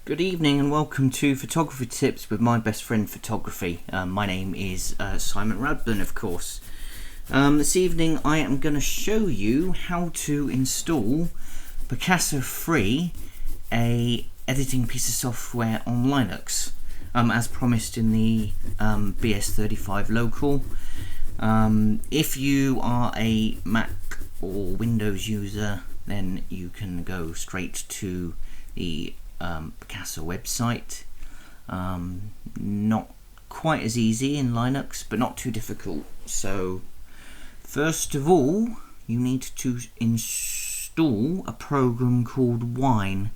Good evening and welcome to Photography Tips with my best friend Photography. My name is Simon Radburn, of course. This evening I am going to show you how to install Picasa free, a editing piece of software on Linux, as promised in the BS35 local. If you are a Mac or Windows user, then you can go straight to the Picasa website. Not quite as easy in Linux, but not too difficult. So first of all, you need to install a program called Wine.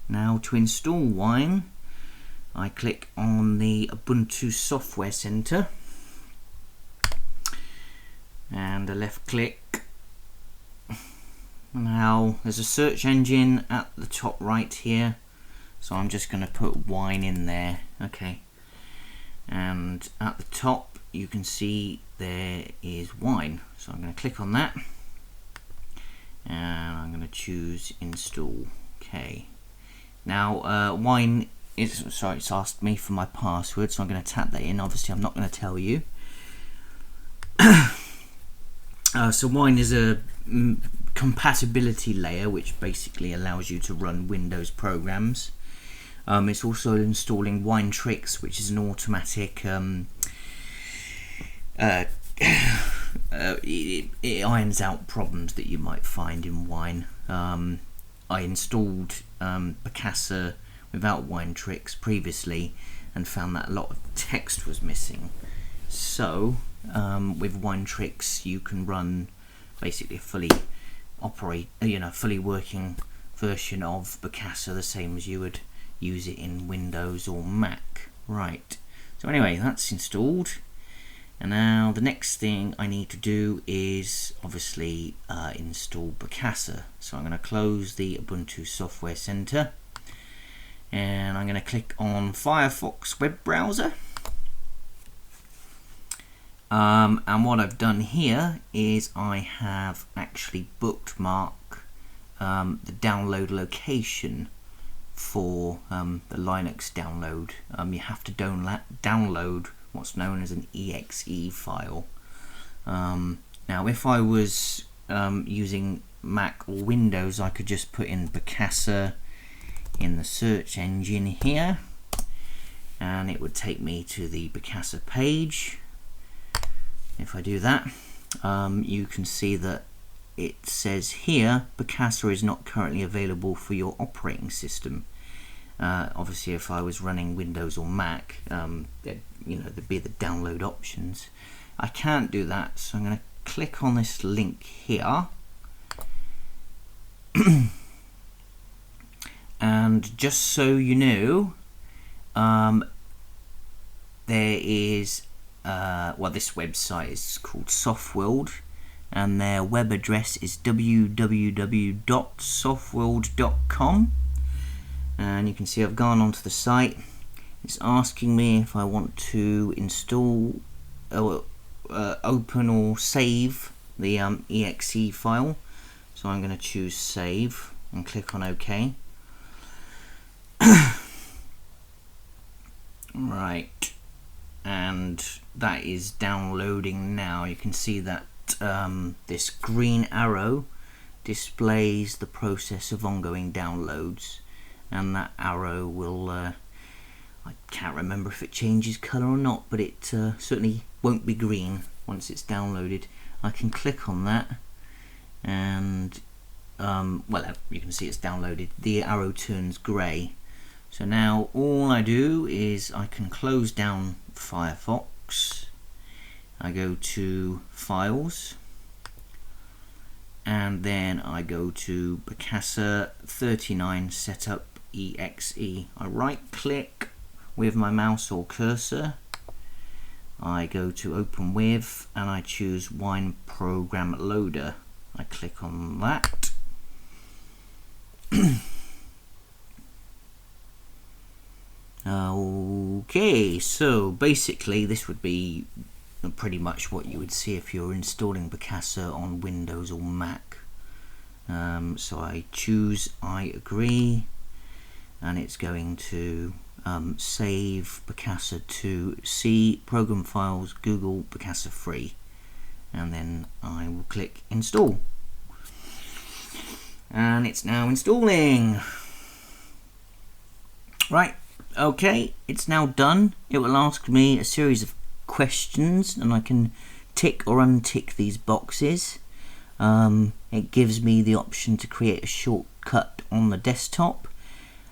Now, to install Wine, I click on the Ubuntu Software Center and a left click. Now there's a search engine at the top right here, so I'm just going to put Wine in there. Okay, and at the top you can see there is Wine, so I'm going to click on that and I'm going to choose install. Okay, now Wine is, sorry, it's asked me for my password, so I'm going to tap that in. Obviously I'm not going to tell you. So Wine is a compatibility layer which basically allows you to run Windows programs. It's also installing Wine Tricks, which is an automatic it irons out problems that you might find in Wine. I installed Picasa without Wine Tricks previously and found that a lot of text was missing. So with Wine Tricks you can run basically a fully working version of Picasa, the same as you would use it in Windows or Mac. Right, so anyway, that's installed, and now the next thing I need to do is obviously install Picasa. So I'm going to close the Ubuntu Software Center and I'm going to click on Firefox web browser. And what I've done here is I have actually bookmarked the download location for the Linux download. You have to download what's known as an exe file. Now if I was using Mac or Windows, I could just put in Picasa in the search engine here and it would take me to the Picasa page. If I do that, you can see that it says here Picasa is not currently available for your operating system. Obviously if I was running Windows or Mac, there'd be the download options. I can't do that, so I'm going to click on this link here and just so you know, there is this website is called Softworld and their web address is www.softworld.com, and you can see I've gone onto the site. It's asking me if I want to install open or save the exe file, so I'm going to choose save and click on OK. Right, and that is downloading now. You can see that this green arrow displays the process of ongoing downloads, and that arrow will I can't remember if it changes color or not, but it certainly won't be green once it's downloaded. I can click on that and you can see it's downloaded. The arrow turns grey. So now all I do is I can close down Firefox. I go to Files and then I go to Picasa 39 Setup exe. I right click with my mouse or cursor, I go to Open With and I choose Wine Program Loader. I click on that. Okay, so basically this would be pretty much what you would see if you're installing Picasa on Windows or Mac. So I choose I agree and it's going to save Picasa to C, Program Files, Google, Picasa Free, and then I will click Install. And it's now installing. Right, okay, it's now done. It will ask me a series of questions, and I can tick or untick these boxes. It gives me the option to create a shortcut on the desktop,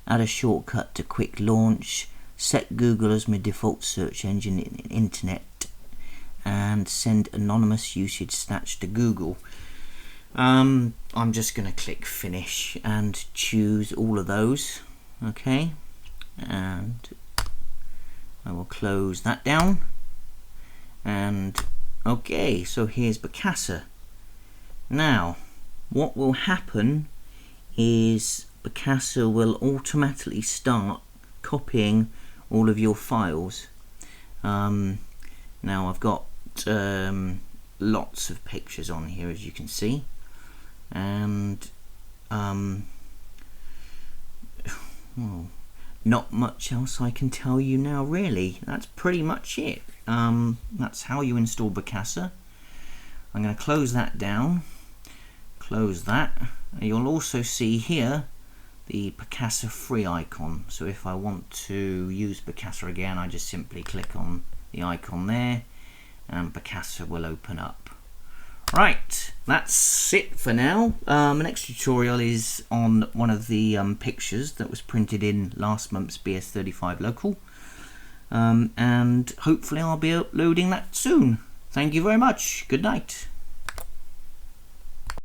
add a shortcut to quick launch, set Google as my default search engine in internet, and send anonymous usage stats to Google. I'm just going to click finish and choose all of those. Okay, and I will close that down. And okay, so here's Picasa. Now what will happen is Picasa will automatically start copying all of your files. Now I've got lots of pictures on here, as you can see, and well, not much else I can tell you now, really. That's pretty much it. That's how you install Picasa. I'm going to close that down, close that. You'll also see here the Picasa Free icon, so if I want to use Picasa again, I just simply click on the icon there and Picasa will open up. Right, that's it for now. The next tutorial is on one of the pictures that was printed in last month's BS35 local, and hopefully I'll be uploading that soon. Thank you very much. Good night.